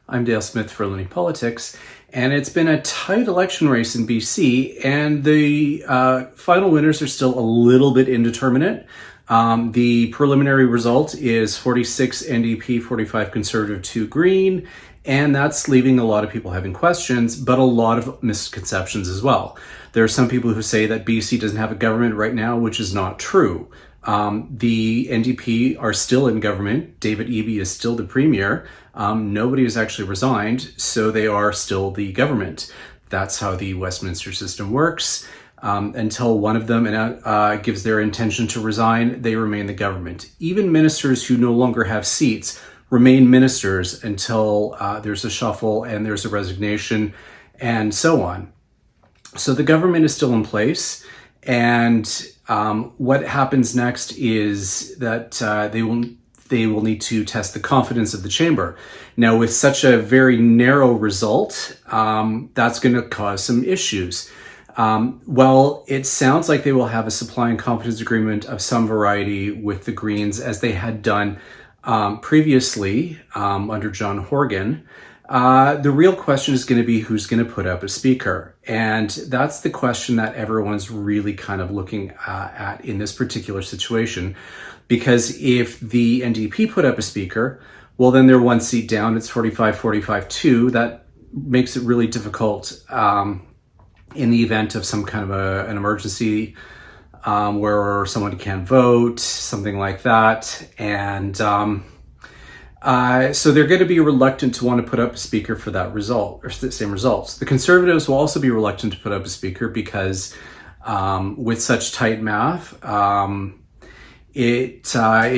I'm Dale Smith for Loonie Politics, and it's been a tight election race in BC, and the final winners are still a little bit indeterminate. The preliminary result is 46 NDP, 45 Conservative, 2 Green, and that's leaving a lot of people having questions, but a lot of misconceptions as well. There are some people who say that BC doesn't have a government right now, which is not true. The NDP are still in government. David Eby is still the premier. Nobody has actually resigned, so they are still the government. That's how the Westminster system works. Until one of them gives their intention to resign, they remain the government. Even ministers who no longer have seats remain ministers until there's a shuffle and there's a resignation and so on. So the government is still in place, and what happens next is that they will need to test the confidence of the chamber. Now, with such a very narrow result, that's going to cause some issues. Well, it sounds like they will have a supply and confidence agreement of some variety with the Greens, as they had done previously under John Horgan. The real question is going to be who's going to put up a speaker. And that's the question that everyone's really kind of looking at in this particular situation. Because if the NDP put up a speaker, well, then they're one seat down. It's 45-45-2. That makes it really difficult in the event of some kind of an emergency where someone can't vote, something like that. And so they're going to be reluctant to want to put up a speaker for that result, or the same results. The Conservatives will also be reluctant to put up a speaker because with such tight math, it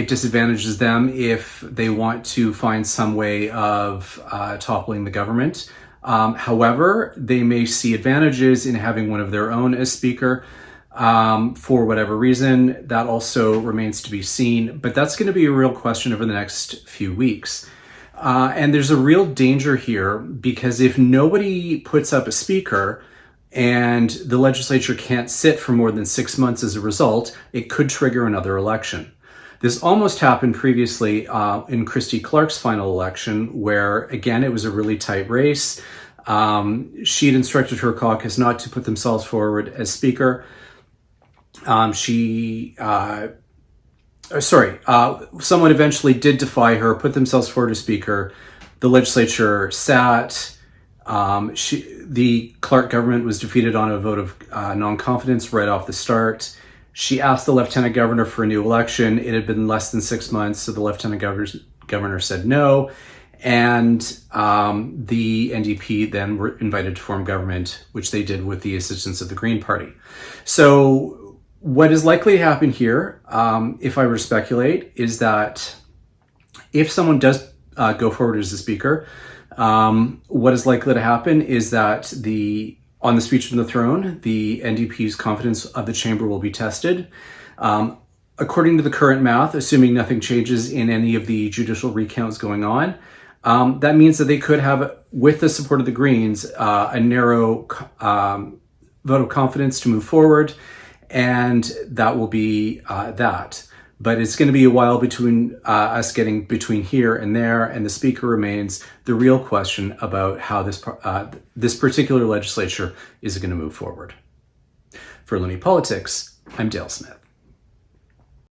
disadvantages them if they want to find some way of toppling the government. However, they may see advantages in having one of their own as speaker. For whatever reason, that also remains to be seen, but that's going to be a real question over the next few weeks. And there's a real danger here, because if nobody puts up a speaker and the legislature can't sit for more than 6 months as a result, it could trigger another election. This almost happened previously in Christy Clark's final election, where again, it was a really tight race. She'd instructed her caucus not to put themselves forward as speaker. Someone eventually did defy her, put themselves forward as speaker. The legislature sat. The Clark government was defeated on a vote of non-confidence right off the start. She asked the lieutenant governor for a new election. It had been less than 6 months, so the lieutenant governor said no. And the NDP then were invited to form government, which they did with the assistance of the Green Party. So what is likely to happen here, if I were to speculate, is that if someone does go forward as the speaker, what is likely to happen is that on the speech from the throne, the NDP's confidence of the chamber will be tested. According to the current math, assuming nothing changes in any of the judicial recounts going on, that means that they could have, with the support of the Greens, a narrow vote of confidence to move forward, and that will be that. But it's going to be a while between us getting between here and there, and the speaker remains the real question about how this particular legislature is going to move forward. For Loonie Politics, I'm Dale Smith.